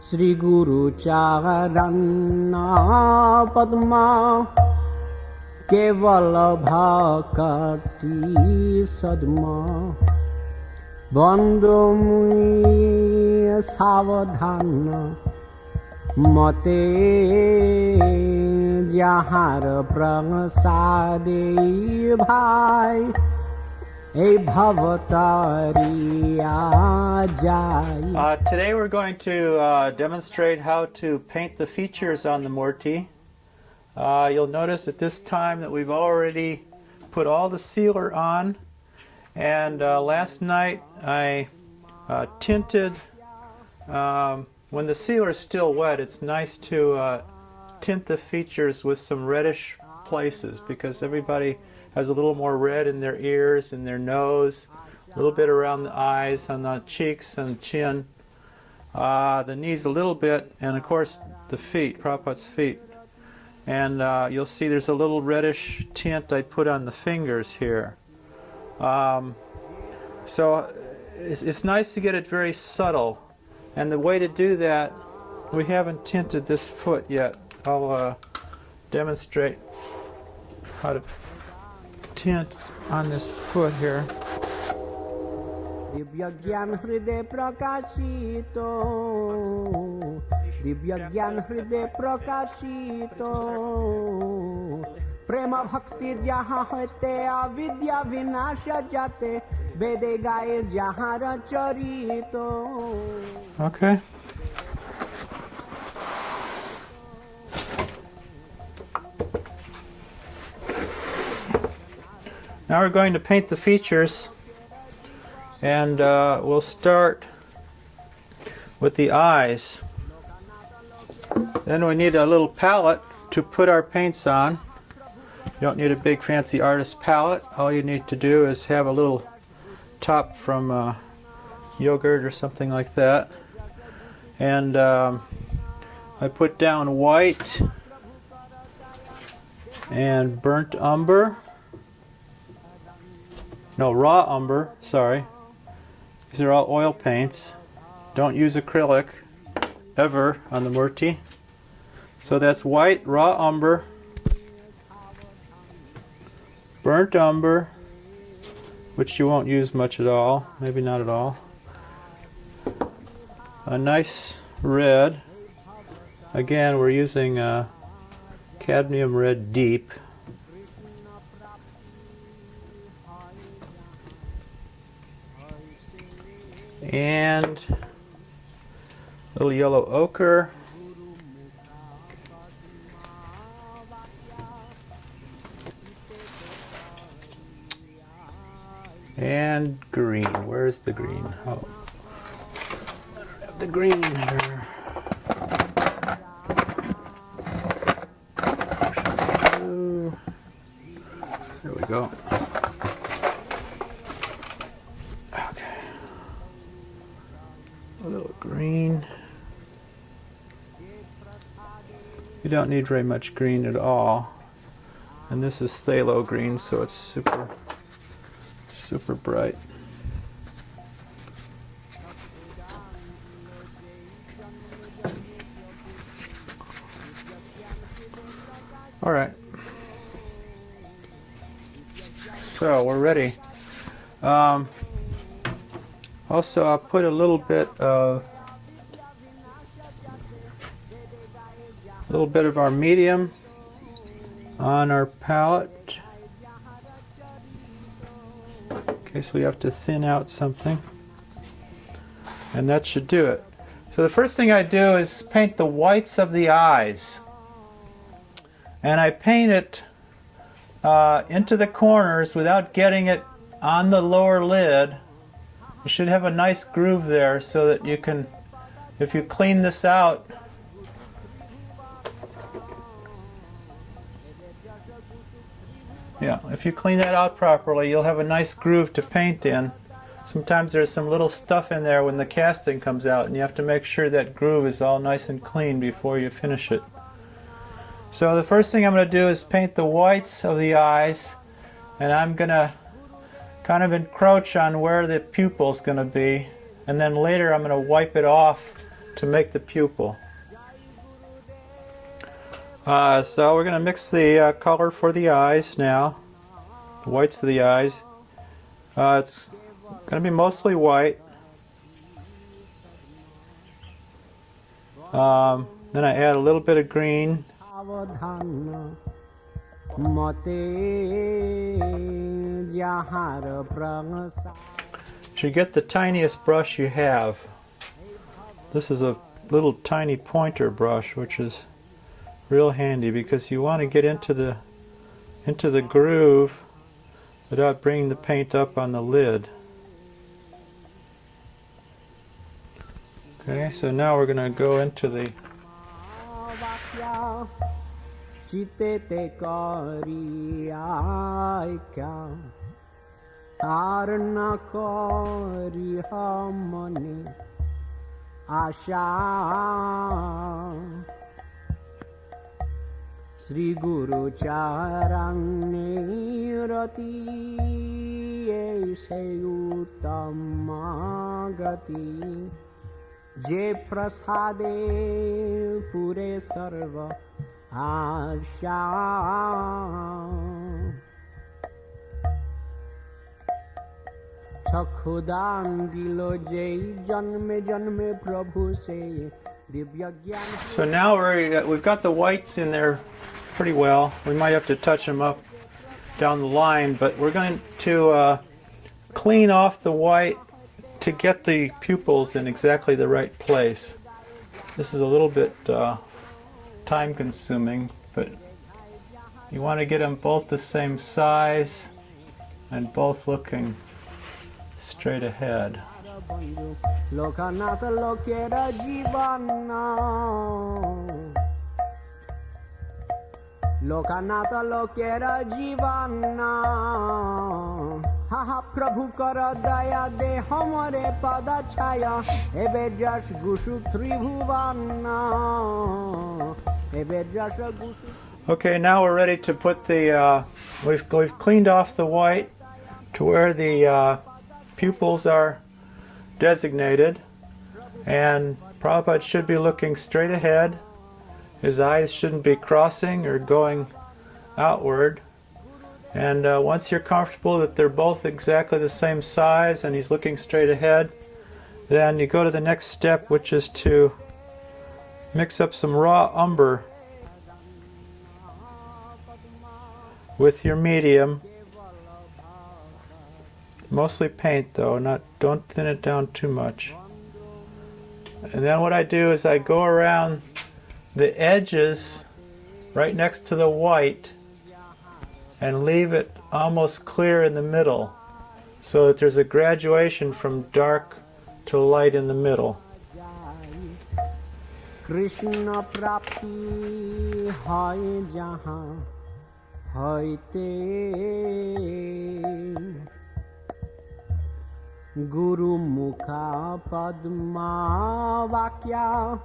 Sri Guru Charana Padma Kevala Bhakati Sadma Bandhu Muni Savadhana Mate Jahar Prasade Bhai Today we're going to demonstrate how to paint the features on the murti. You'll notice at this time that we've already put all the sealer on, and last night I tinted. When the sealer is still wet, it's nice to tint the features with some reddish places, because everybody has a little more red in their ears and their nose, a little bit around the eyes, on the cheeks and chin, the knees a little bit, and of course the feet, Prabhupada's feet. And you'll see there's a little reddish tint I put on the fingers here. So it's nice to get it very subtle. And the way to do that, we haven't tinted this foot yet. I'll demonstrate how to tint on this foot here. Divya Gyan Hriday Prakashito Divya Gyan Hriday Prakashito Prema Bhakti Jaha Hote Avidya Vinasha Jate Vede Gaye Jahara Charito. Okay. Now we're going to paint the features, and we'll start with the eyes. Then we need a little palette to put our paints on. You don't need a big fancy artist palette. All you need to do is have a little top from yogurt or something like that. And I put down white and burnt umber. No, raw umber, sorry. These are all oil paints. Don't use acrylic ever on the murti. So that's white, raw umber, burnt umber, which you won't use much at all, maybe not at all. A nice red. Again, we're using cadmium red deep. And a little yellow ochre. And green. Where's the green? Oh, I don't have the green here. There we go. A little green. You don't need very much green at all. And this is phthalo green, so it's super bright. All right. So we're ready. Also, I'll put a little bit of our medium on our palette, in case we have to thin out something, and that should do it. So the first thing I do is paint the whites of the eyes, and I paint it into the corners without getting it on the lower lid. You should have a nice groove there, so that you can, if you clean this out, if you clean that out properly, you'll have a nice groove to paint in. Sometimes there's some little stuff in there when the casting comes out, and you have to make sure that groove is all nice and clean before you finish it. So the first thing I'm going to do is paint the whites of the eyes, and I'm going to kind of encroach on where the pupil's going to be, and then later I'm going to wipe it off to make the pupil. So we're going to mix the color for the eyes now, the whites of the eyes. It's going to be mostly white. Then I add a little bit of green. You get the tiniest brush you have. This is a little tiny pointer brush, which is real handy because you want to get into the groove without bringing the paint up on the lid. Okay, so now we're going to go into the Sri Guru Charani Rati Aise Uttama Gati Je Prasade Pure Sarva Asha Chakhudan Dilo Jai Janme Janme Prabhu Se Divya Gyan. So now we've got the whites in there pretty well. We might have to touch them up down the line, but we're going to clean off the white to get the pupils in exactly the right place. This is a little bit time consuming, but you want to get them both the same size and both looking straight ahead. Lochana lokera jivana Lochana lokera jivana Ha ha Prabhu kara daya de hamare pada chaya ebe jash gushu tribhuvana ebe jash gushu. Okay, now we're ready to put the we've cleaned off the white to where the pupils are designated, and Prabhupada should be looking straight ahead. His eyes shouldn't be crossing or going outward. And once you're comfortable that they're both exactly the same size and he's looking straight ahead, then you go to the next step, which is to mix up some raw umber with your medium. Mostly paint though, don't thin it down too much. And then what I do is I go around the edges right next to the white and leave it almost clear in the middle so that there's a graduation from dark to light in the middle. Krishna prapti hai jahan hoite Guru Mukha Padma Vakya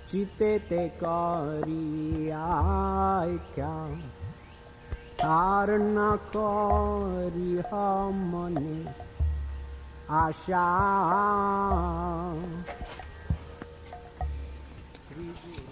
Chitete Kari Aikya Tarna Kari Hamani Asha.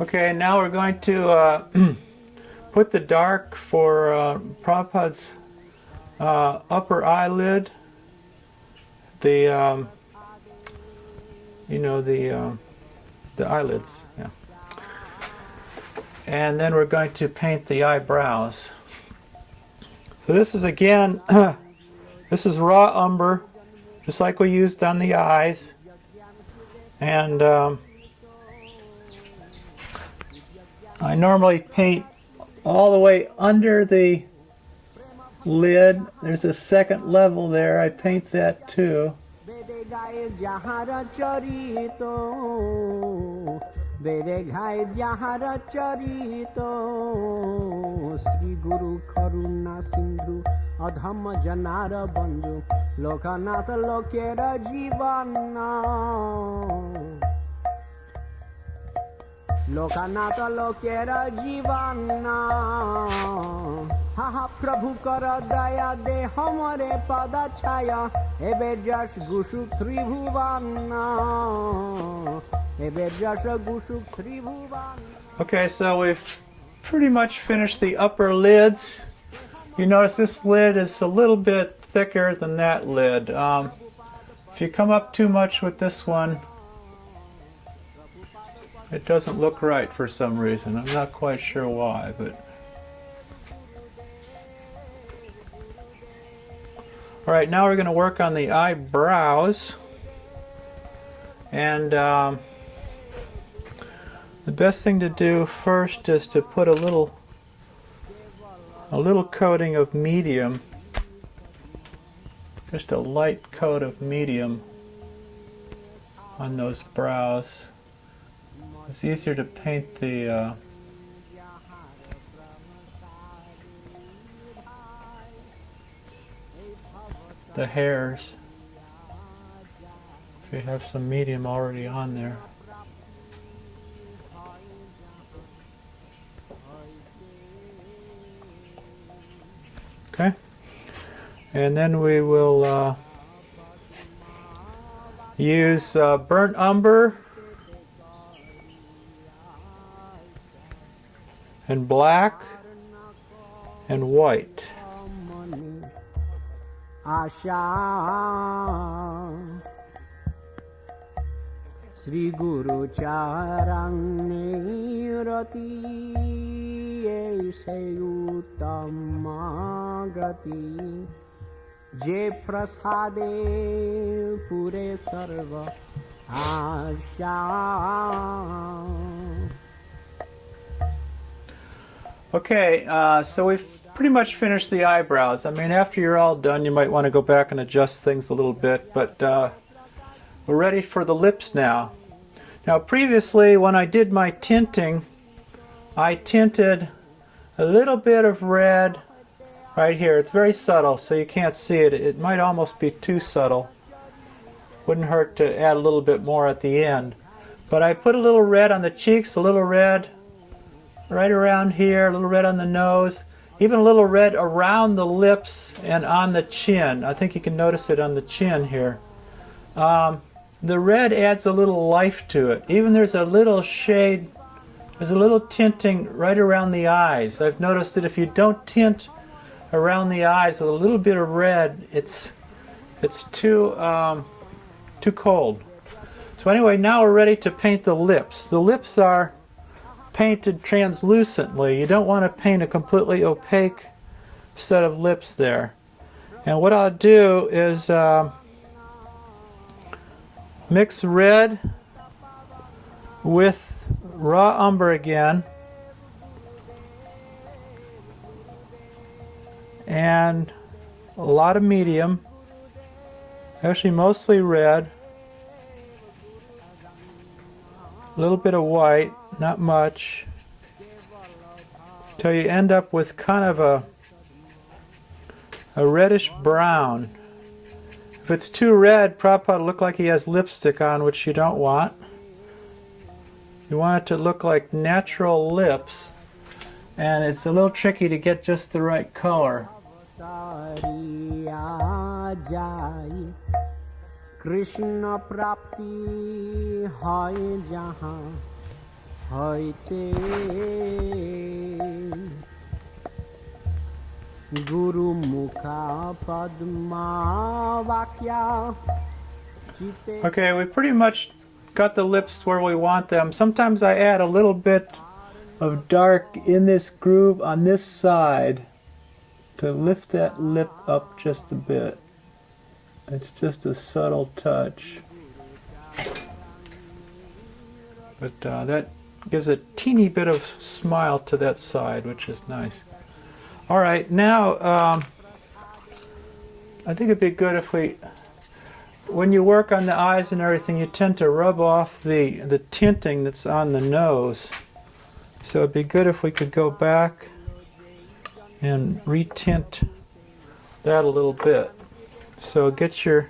Okay, now we're going to put the dark for Prabhupada's upper eyelid. The eyelids, yeah. And then we're going to paint the eyebrows. So this is again, this is raw umber, just like we used on the eyes. And I normally paint all the way under the lid. There's a second level there. I paint that too. Sri Guru Karuna Sindhu Adhama Janara Bandhu Lochana lokera jivana Lochana lokera jivana Ha ha Prabhu kara daya de hamare pada chaya ebe jash gushu tribhuvana Okay, so we've pretty much finished the upper lids. You notice this lid is a little bit thicker than that lid. If you come up too much with this one, it doesn't look right for some reason. I'm not quite sure why, but... Alright, now we're going to work on the eyebrows. And the best thing to do first is to put a little coating of medium, just a light coat of medium on those brows. It's easier to paint the hairs if you have some medium already on there. Okay, and then we will use burnt umber and black and white. Sri Guru Charang Nirati Aise Uttama Gati Je Prasade Pure Sarva Asha. Okay, so we've pretty much finished the eyebrows. I mean, after you're all done, you might want to go back and adjust things a little bit, but we're ready for the lips now. Now, previously, when I did my tinting, I tinted a little bit of red right here. It's very subtle, so you can't see it. It might almost be too subtle. Wouldn't hurt to add a little bit more at the end. But I put a little red on the cheeks, a little red right around here, a little red on the nose, even a little red around the lips and on the chin. I think you can notice it on the chin here. The red adds a little life to it. Even there's a little shade, there's a little tinting right around the eyes. I've noticed that if you don't tint around the eyes with a little bit of red, it's too cold. So anyway, now we're ready to paint the lips. The lips are painted translucently. You don't want to paint a completely opaque set of lips there. And what I'll do is mix red with raw umber again, and a lot of medium, actually mostly red, a little bit of white, not much, till you end up with kind of a reddish brown. If it's too red, Prabhupada will look like he has lipstick on, which you don't want. You want it to look like natural lips, and it's a little tricky to get just the right color. Krishna Prapti Hai Jahan Haite Guru Mukha Padma Vakya. Okay, we pretty much got the lips where we want them. Sometimes I add a little bit of dark in this groove on this side to lift that lip up just a bit. It's just a subtle touch. But that gives a teeny bit of smile to that side, which is nice. Alright, now I think it'd be good if when you work on the eyes and everything, you tend to rub off the tinting that's on the nose. So it'd be good if we could go back and retint that a little bit. So get the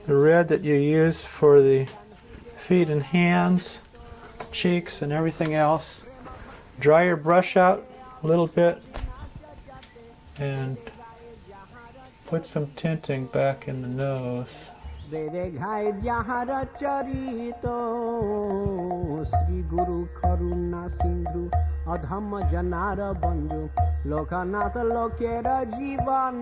red that you use for the feet and hands, cheeks and everything else. Dry your brush out a little bit and put some tinting back in the nose. বেদে ঘাই যাহার চরিত শ্রী গুরু করুণা সিন্ধু অধম জনার বন্ধু লোকনাথ লোকের জীবন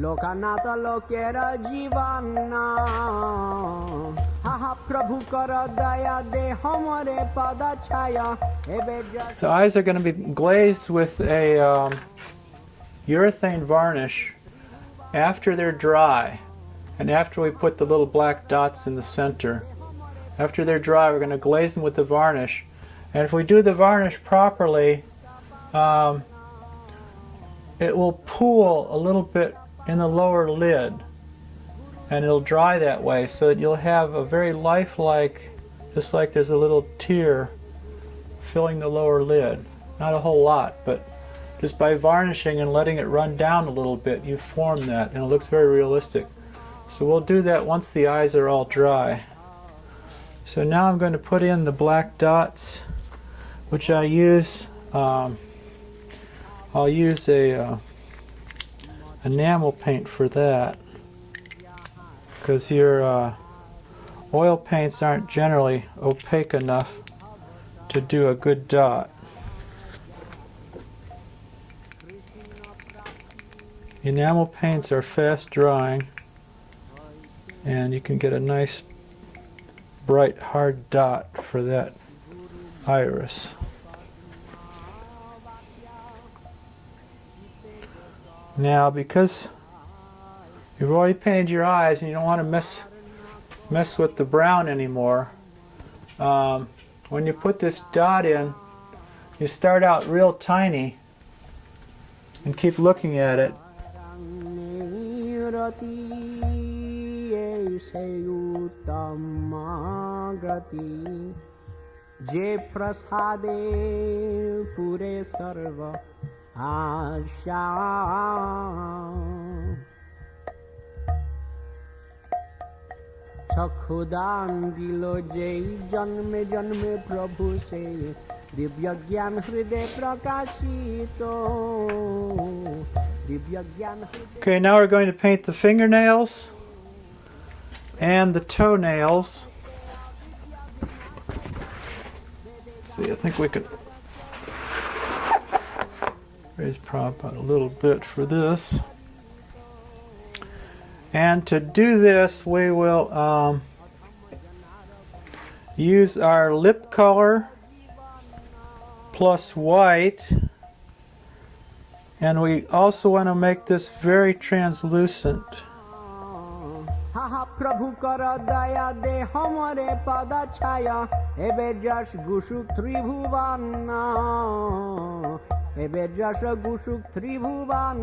লোকনাথ লোকের জীবন হা প্রভু কর দয়া দে হমরে পদ ছায়া এবে The eyes are going to be glazed with a urethane varnish after they're dry and after we put the little black dots in the center. After they're dry, we're going to glaze them with the varnish, and if we do the varnish properly, it will pool a little bit in the lower lid, and it'll dry that way so that you'll have a very lifelike, just like there's a little tear filling the lower lid. Not a whole lot, but just by varnishing and letting it run down a little bit, you form that, and it looks very realistic. So we'll do that once the eyes are all dry. So now I'm going to put in the black dots, which I use, I'll use a enamel paint for that, because your oil paints aren't generally opaque enough to do a good dot. Enamel paints are fast drying, and you can get a nice bright hard dot for that iris. Now, because you've already painted your eyes and you don't want to mess with the brown anymore, when you put this dot in, you start out real tiny and keep looking at it. जे प्रसादे पुरे सर्व आशा चक्षुदान दिलो JEE जन्मे जन्मे प्रभु से दिव्य ज्ञान हृदय प्रकाशित दिव्य ज्ञान. Okay, now we're going to paint the fingernails and the toenails. See, I think we can raise Prabhupada a little bit for this. And to do this, we will use our lip color plus white, and we also want to make this very translucent. प्रभु कर दया दे हमरे पद छाया एबे जस गुसुक त्रिभुवन एबे जस गुसुक त्रिभुवन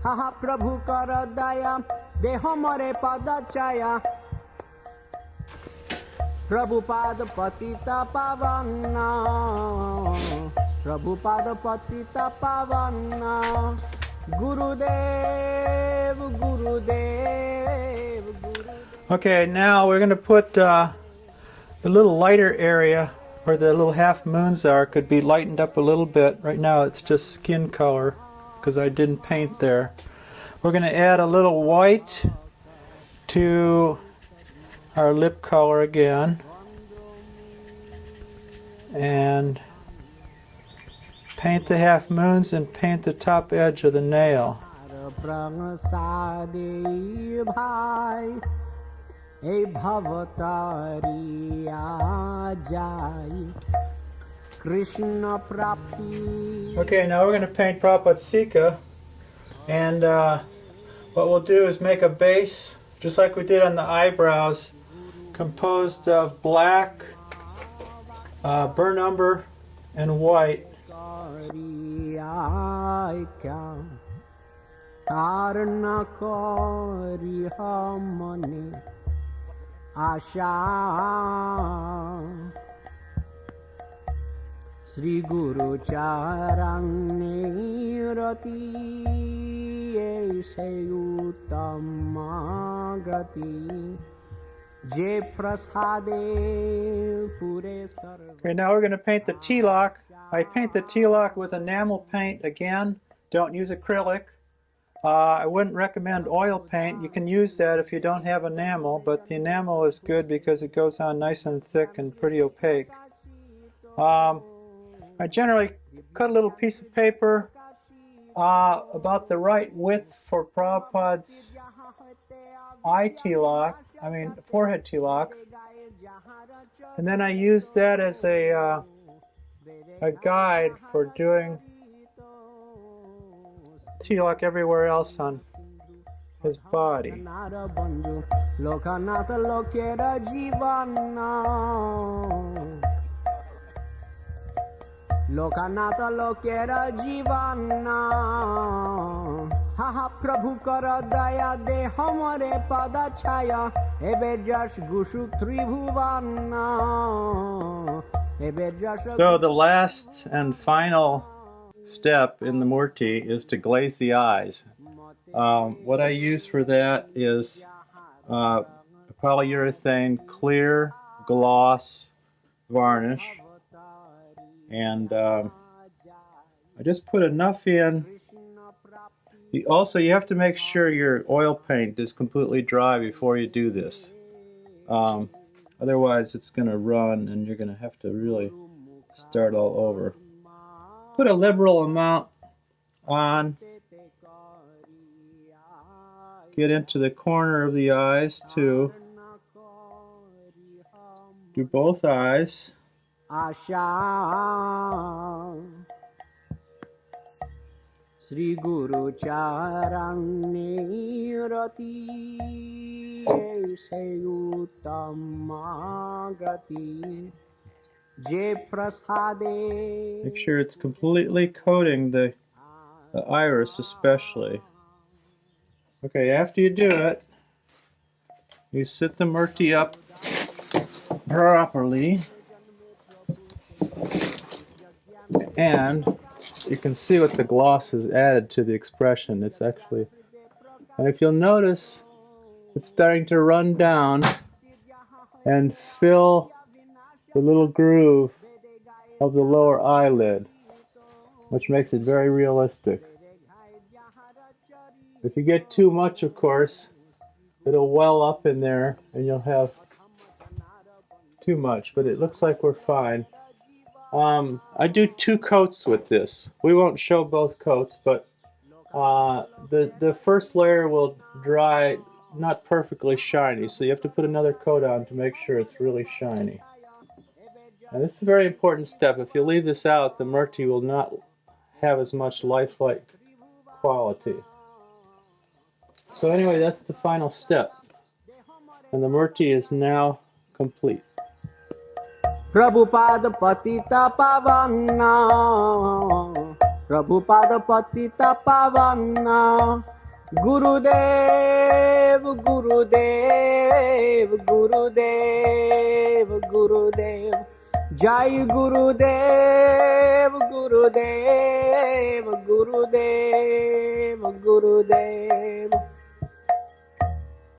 हा प्रभु कर दया दे हमरे पद छाया प्रभुपाद पतित पावन प्रभुपाद पतित पावन Gurudev, Gurudev, Gurudev. Okay, now we're going to put the little lighter area where the little half moons are could be lightened up a little bit. Right now it's just skin color because I didn't paint there. We're going to add a little white to our lip color again. And paint the half moons and paint the top edge of the nail. Okay, now we're going to paint Prabhupada's Sika, and what we'll do is make a base, just like we did on the eyebrows, composed of black, burnt umber, and white. Sri Guru Charane Rati Aise Uttama Gati Je Prasade Pure Sarva. Okay, now we're going to paint the T-lock. I paint the T-lock with enamel paint again, Don't use acrylic. I wouldn't recommend oil paint. You can use that if you don't have enamel, but the enamel is good because it goes on nice and thick and pretty opaque. I generally cut a little piece of paper about the right width for Prabhupada's forehead tilak, and then I use that as a guide for doing tilak everywhere else on his body. Lochana lokera jivana ha Prabhu kara daya de hamare pada chaya ebe jash gushu tribhuvana ebe jash. So the last and final step in the murti is to glaze the eyes. What I use for that is polyurethane clear gloss varnish, and I just put enough in. You have to make sure your oil paint is completely dry before you do this. Otherwise it's going to run and you're going to have to really start all over. Put a liberal amount on. Get into the corner of the eyes too. Do both eyes. Asha Sri Guru Charani Rati Seyutamagati Je Prasade. Make sure it's completely coating the iris especially. Okay, after you do it, you sit the murti up properly, and you can see what the gloss has added to the expression. It's actually, and if you'll notice, it's starting to run down and fill the little groove of the lower eyelid, which makes it very realistic. If you get too much, of course, it'll well up in there and you'll have too much, but it looks like we're fine. I do 2 coats with this. We won't show both coats, but the first layer will dry not perfectly shiny, so you have to put another coat on to make sure it's really shiny. And this is a very important step. If you leave this out, the murti will not have as much lifelike quality. So anyway, that's the final step. And the murti is now complete. Prabhupada Patita Pavana Prabhupada Patita Pavana Gurudev Gurudev Gurudev Gurudev Jai Gurudev Gurudev Gurudev Gurudev